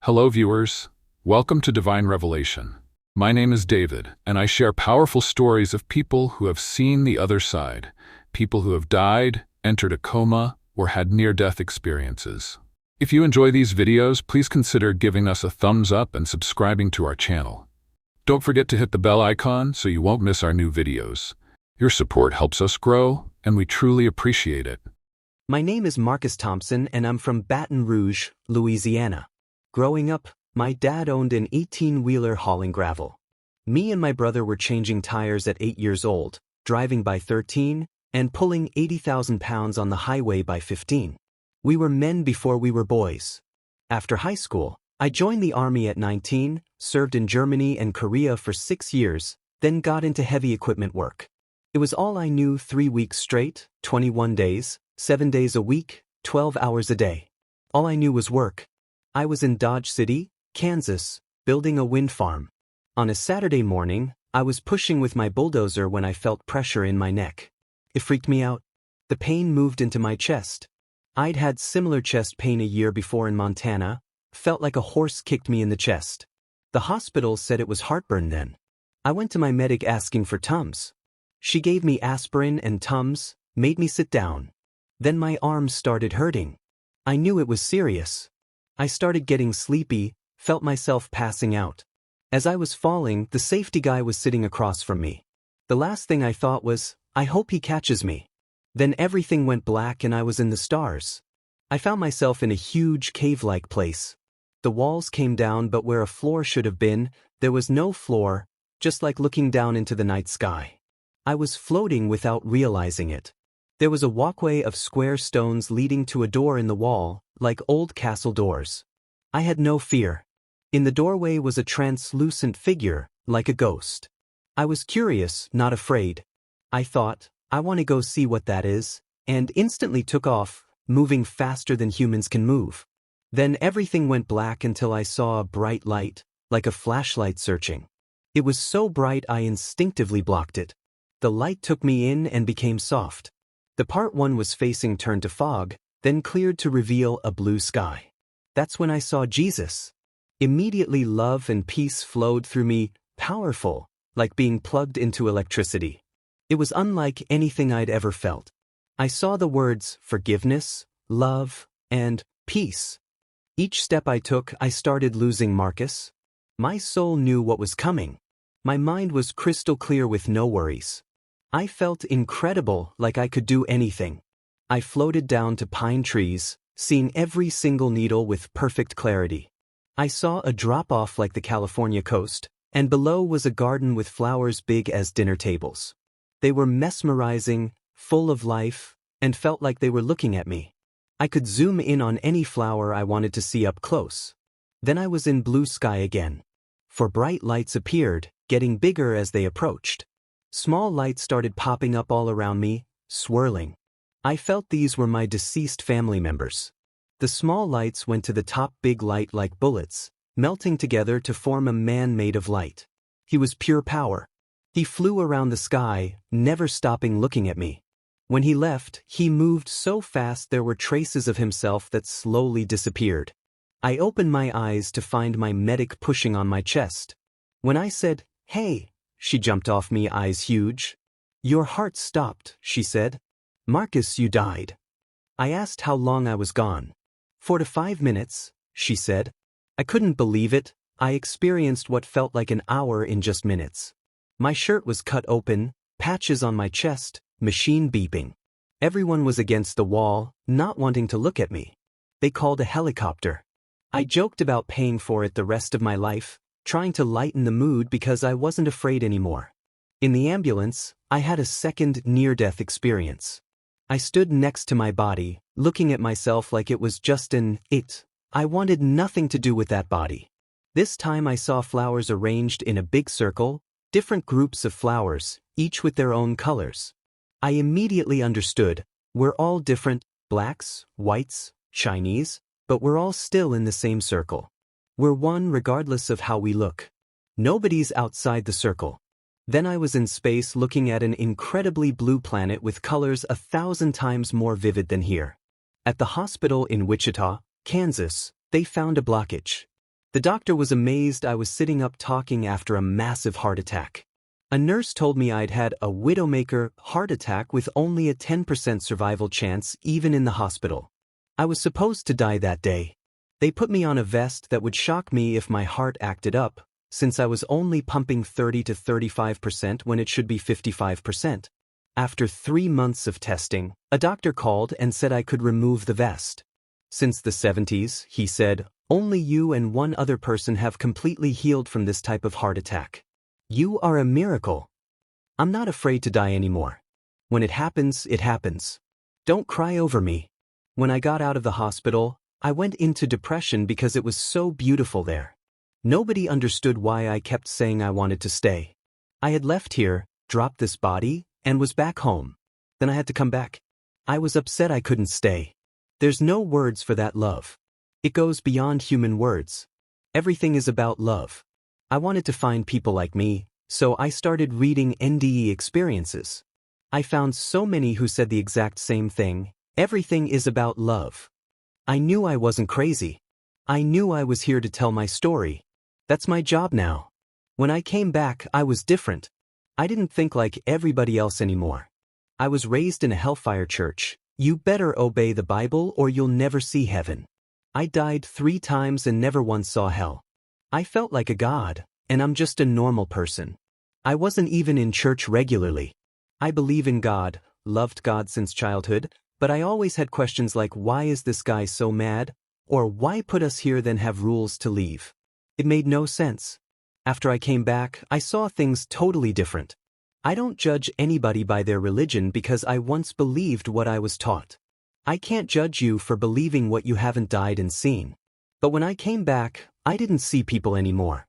Hello, viewers. Welcome to Divine Revelation. My name is David, and I share powerful stories of people who have seen the other side, people who have died, entered a coma, or had near-death experiences. If you enjoy these videos, please consider giving us a thumbs up and subscribing to our channel. Don't forget to hit the bell icon so you won't miss our new videos. Your support helps us grow, and we truly appreciate it. My name is Marcus Thompson, and I'm from Baton Rouge, Louisiana. Growing up, my dad owned an 18-wheeler hauling gravel. Me and my brother were changing tires at 8 years old, driving by 13, and pulling 80,000 pounds on the highway by 15. We were men before we were boys. After high school, I joined the Army at 19, served in Germany and Korea for 6 years, then got into heavy equipment work. It was all I knew 3 weeks straight, 21 days, 7 days a week, 12 hours a day. All I knew was work. I was in Dodge City, Kansas, building a wind farm. On a Saturday morning, I was pushing with my bulldozer when I felt pressure in my neck. It freaked me out. The pain moved into my chest. I'd had similar chest pain a year before in Montana, felt like a horse kicked me in the chest. The hospital said it was heartburn then. I went to my medic asking for Tums. She gave me aspirin and Tums, made me sit down. Then my arms started hurting. I knew it was serious. I started getting sleepy, felt myself passing out. As I was falling, the safety guy was sitting across from me. The last thing I thought was, I hope he catches me. Then everything went black and I was in the stars. I found myself in a huge cave-like place. The walls came down, but where a floor should have been, there was no floor, just like looking down into the night sky. I was floating without realizing it. There was a walkway of square stones leading to a door in the wall, like old castle doors. I had no fear. In the doorway was a translucent figure, like a ghost. I was curious, not afraid. I thought, I want to go see what that is, and instantly took off, moving faster than humans can move. Then everything went black until I saw a bright light, like a flashlight searching. It was so bright I instinctively blocked it. The light took me in and became soft. The part one was facing turned to fog, then cleared to reveal a blue sky. That's when I saw Jesus. Immediately love and peace flowed through me, powerful, like being plugged into electricity. It was unlike anything I'd ever felt. I saw the words forgiveness, love, and peace. Each step I took, I started losing Marcus. My soul knew what was coming. My mind was crystal clear with no worries. I felt incredible, like I could do anything. I floated down to pine trees, seeing every single needle with perfect clarity. I saw a drop-off like the California coast, and below was a garden with flowers big as dinner tables. They were mesmerizing, full of life, and felt like they were looking at me. I could zoom in on any flower I wanted to see up close. Then I was in blue sky again. For bright lights appeared, getting bigger as they approached. Small lights started popping up all around me, swirling. I felt these were my deceased family members. The small lights went to the top big light like bullets, melting together to form a man made of light. He was pure power. He flew around the sky, never stopping looking at me. When he left, he moved so fast there were traces of himself that slowly disappeared. I opened my eyes to find my medic pushing on my chest. When I said, "Hey," she jumped off me, eyes huge. "Your heart stopped," she said. "Marcus, you died." I asked how long I was gone. 4 to 5 minutes, she said. I couldn't believe it. I experienced what felt like an hour in just minutes. My shirt was cut open, patches on my chest, machine beeping. Everyone was against the wall, not wanting to look at me. They called a helicopter. I joked about paying for it the rest of my life, trying to lighten the mood because I wasn't afraid anymore. In the ambulance, I had a second near-death experience. I stood next to my body, looking at myself like it was just an it. I wanted nothing to do with that body. This time I saw flowers arranged in a big circle, different groups of flowers, each with their own colors. I immediately understood, we're all different, blacks, whites, Chinese, but we're all still in the same circle. We're one regardless of how we look. Nobody's outside the circle. Then I was in space looking at an incredibly blue planet with colors 1,000 times more vivid than here. At the hospital in Wichita, Kansas, they found a blockage. The doctor was amazed I was sitting up talking after a massive heart attack. A nurse told me I'd had a widowmaker heart attack with only a 10% survival chance even in the hospital. I was supposed to die that day. They put me on a vest that would shock me if my heart acted up, since I was only pumping 30 to 35% when it should be 55%. After 3 months of testing, a doctor called and said I could remove the vest. Since the 70s, he said, only you and one other person have completely healed from this type of heart attack. You are a miracle. I'm not afraid to die anymore. When it happens, it happens. Don't cry over me. When I got out of the hospital, I went into depression because it was so beautiful there. Nobody understood why I kept saying I wanted to stay. I had left here, dropped this body, and was back home. Then I had to come back. I was upset I couldn't stay. There's no words for that love. It goes beyond human words. Everything is about love. I wanted to find people like me, so I started reading NDE experiences. I found so many who said the exact same thing. Everything is about love. I knew I wasn't crazy. I knew I was here to tell my story. That's my job now. When I came back, I was different. I didn't think like everybody else anymore. I was raised in a hellfire church. You better obey the Bible or you'll never see heaven. I died 3 times and never once saw hell. I felt like a god, and I'm just a normal person. I wasn't even in church regularly. I believe in God, loved God since childhood, but I always had questions like why is this guy so mad? Or why put us here then have rules to leave? It made no sense. After I came back, I saw things totally different. I don't judge anybody by their religion because I once believed what I was taught. I can't judge you for believing what you haven't died and seen. But when I came back, I didn't see people anymore.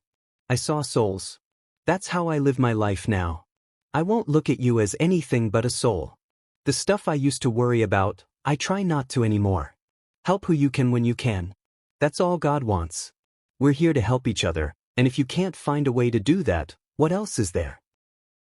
I saw souls. That's how I live my life now. I won't look at you as anything but a soul. The stuff I used to worry about, I try not to anymore. Help who you can when you can. That's all God wants. We're here to help each other, and if you can't find a way to do that, what else is there?